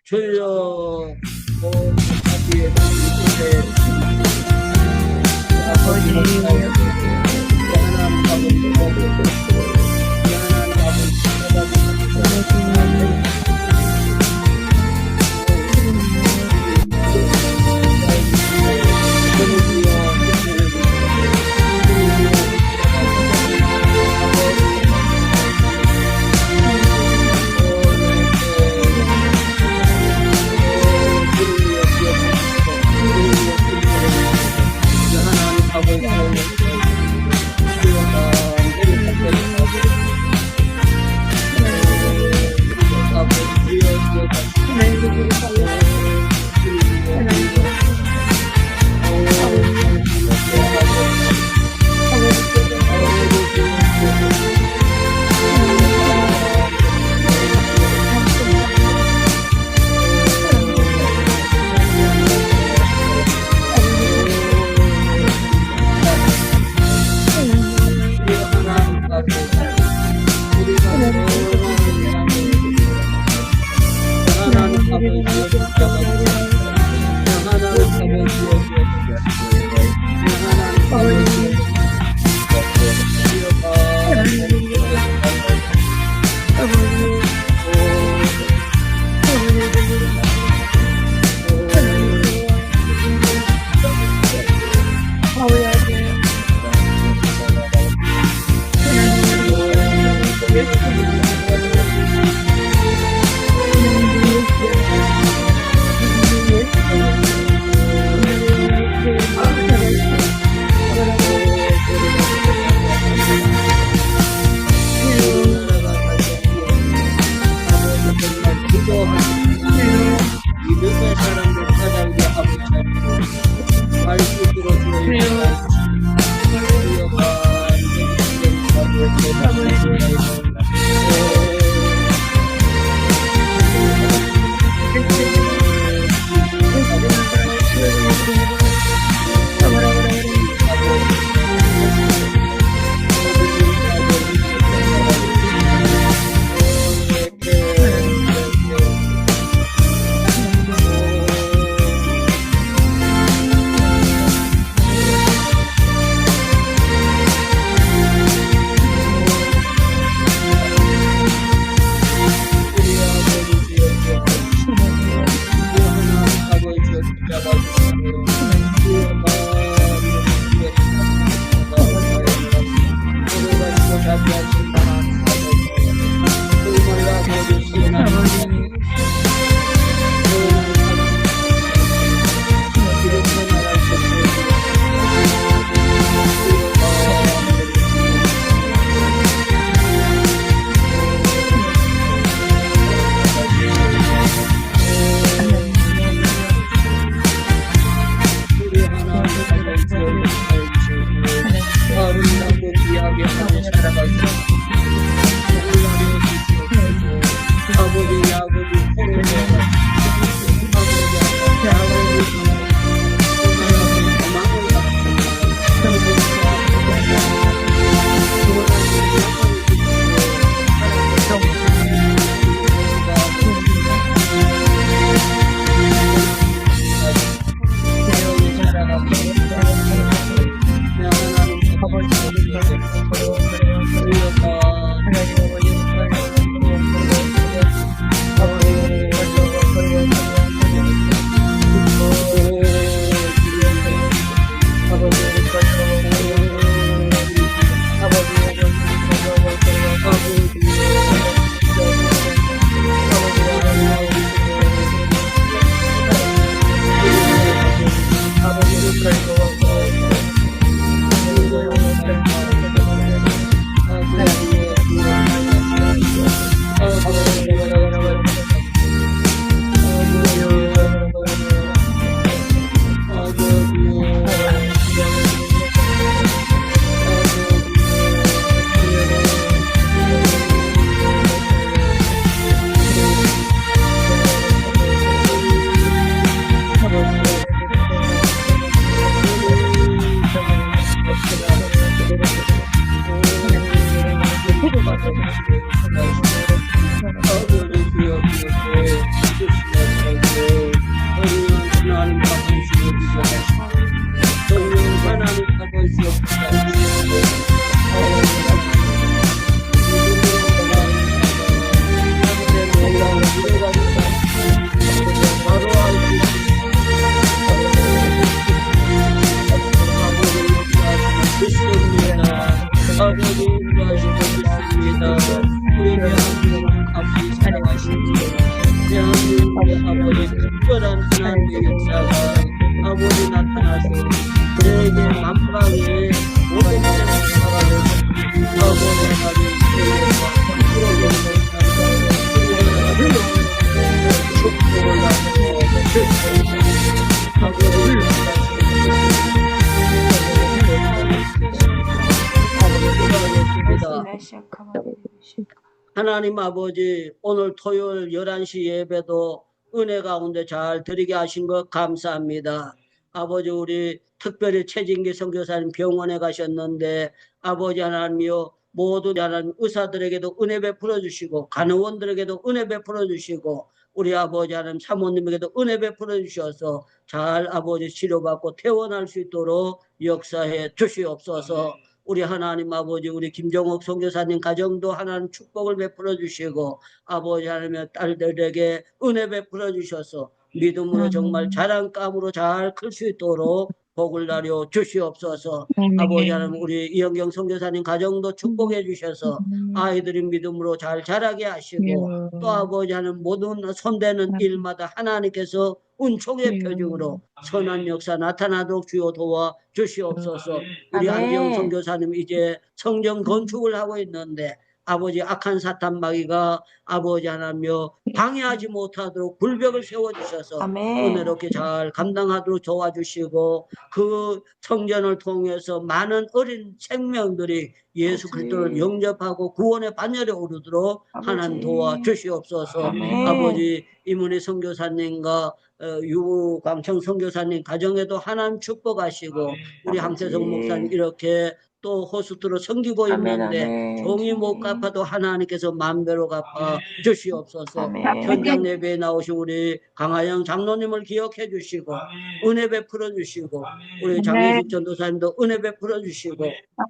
주여 하나님 아버지 나타나서 그에게 만방에 모든 것을 막아내고 아버지 하나님 축복을 나누고 하나님 아버지 오늘 토요일 11시 예배도 은혜 가운데 잘 드리게 하신 것 감사합니다. 아버지 우리 특별히 최진기 선교사님 병원에 가셨는데 아버지 하나님이여 모든 하나님 의사들에게도 은혜 베풀어 주시고 간호원들에게도 은혜 베풀어 주시고 우리 아버지 하나님 사모님에게도 은혜 베풀어 주셔서 잘 아버지 치료받고 퇴원할 수 있도록 역사해 주시옵소서. 우리 하나님 아버지 우리 김정옥 선교사님 가정도 하나님 축복을 베풀어 주시고 아버지 하나님의 딸들에게 은혜 베풀어 주셔서 믿음으로 정말 자랑감으로 잘 클 수 있도록 복을 나려 주시옵소서. 아버지 하나님 우리 이영경 선교사님 가정도 축복해 주셔서 아이들이 믿음으로 잘 자라게 하시고 또 아버지 하나님 모든 손대는 일마다 하나님께서 은총의 표징으로 선한 역사 나타나도록 주여 도와 주시옵소서. 우리 아멘. 안지영 선교사님 이제 성전 건축을 하고 있는데 아버지 악한 사탄 마귀가 아버지 하나님여 방해하지 못하도록 불벽을 세워주셔서 아멘. 은혜롭게 잘 감당하도록 도와주시고 그 성전을 통해서 많은 어린 생명들이 예수 그리스도를 영접하고 구원의 반열에 오르도록 하나님 도와주시옵소서. 아멘. 아버지 이문희 선교사님과 유광청 선교사님 가정에도 하나님 축복하시고 우리 함태성 목사님 이렇게 또 호스트로 섬기고 아멘, 있는데 아멘. 종이 못 갚아도 하나님께서 만배로 갚아 주시옵소서. 아멘. 현장 예배에 나오신 우리 강하영 장로님을 기억해 주시고 은혜 베풀어 주시고 우리 장혜숙 전도사님도 은혜 베풀어 주시고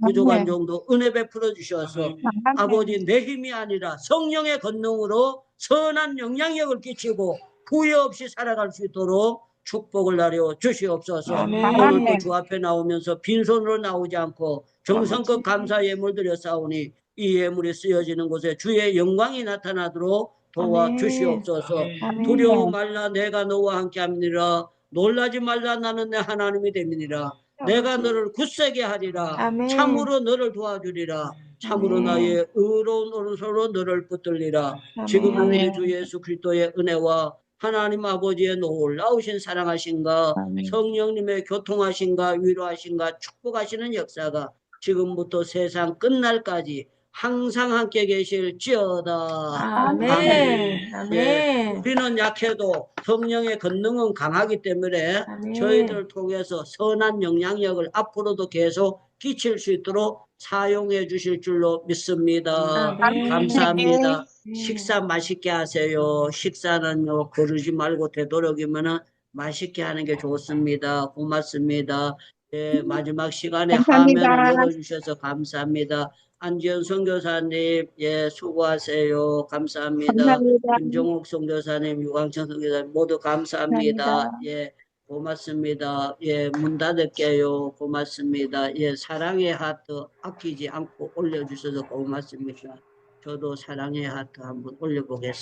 부족한 종도 은혜 베풀어 주셔서 아버지 내 힘이 아니라 성령의 권능으로 선한 영향력을 끼치고 후회 없이 살아갈 수 있도록 축복을 나려 주시옵소서. 아멘. 오늘 또 주 앞에 나오면서 빈손으로 나오지 않고 정성껏 감사 예물 드려 싸우니 이 예물이 쓰여지는 곳에 주의 영광이 나타나도록 도와주시옵소서. 두려워 말라 내가 너와 함께함이니라. 놀라지 말라 나는 내 하나님이 됨이니라. 내가 너를 굳세게 하리라. 아멘. 참으로 너를 도와주리라. 참으로 아멘. 나의 의로운 오른손으로 너를 붙들리라. 아멘. 지금 우리 주 예수 그리스도의 은혜와 하나님 아버지의 놀라우신 사랑하신가 성령님의 교통하신가 위로하신가 축복하시는 역사가 지금부터 세상 끝날까지 항상 함께 계실지어다. 아멘. 아멘. 예, 우리는 약해도 성령의 권능은 강하기 때문에 아멘. 저희들을 통해서 선한 영향력을 앞으로도 계속 끼칠 수 있도록 사용해 주실 줄로 믿습니다. 아멘. 감사합니다. 식사 맛있게 하세요. 식사는요 거르지 말고 되도록이면은 맛있게 하는 게 좋습니다. 고맙습니다. 예, 마지막 시간에 화면을 열어주셔서 감사합니다. 안지연 선교사님, 예, 수고하세요. 감사합니다. 김종욱 선교사님, 유광천 선교사님 모두 감사합니다. 예, 고맙습니다. 예, 문 닫을게요. 고맙습니다. 예, 사랑의 하트 아끼지 않고 올려주셔서 고맙습니다. 저도 사랑의 하트 한번 올려보겠습니다.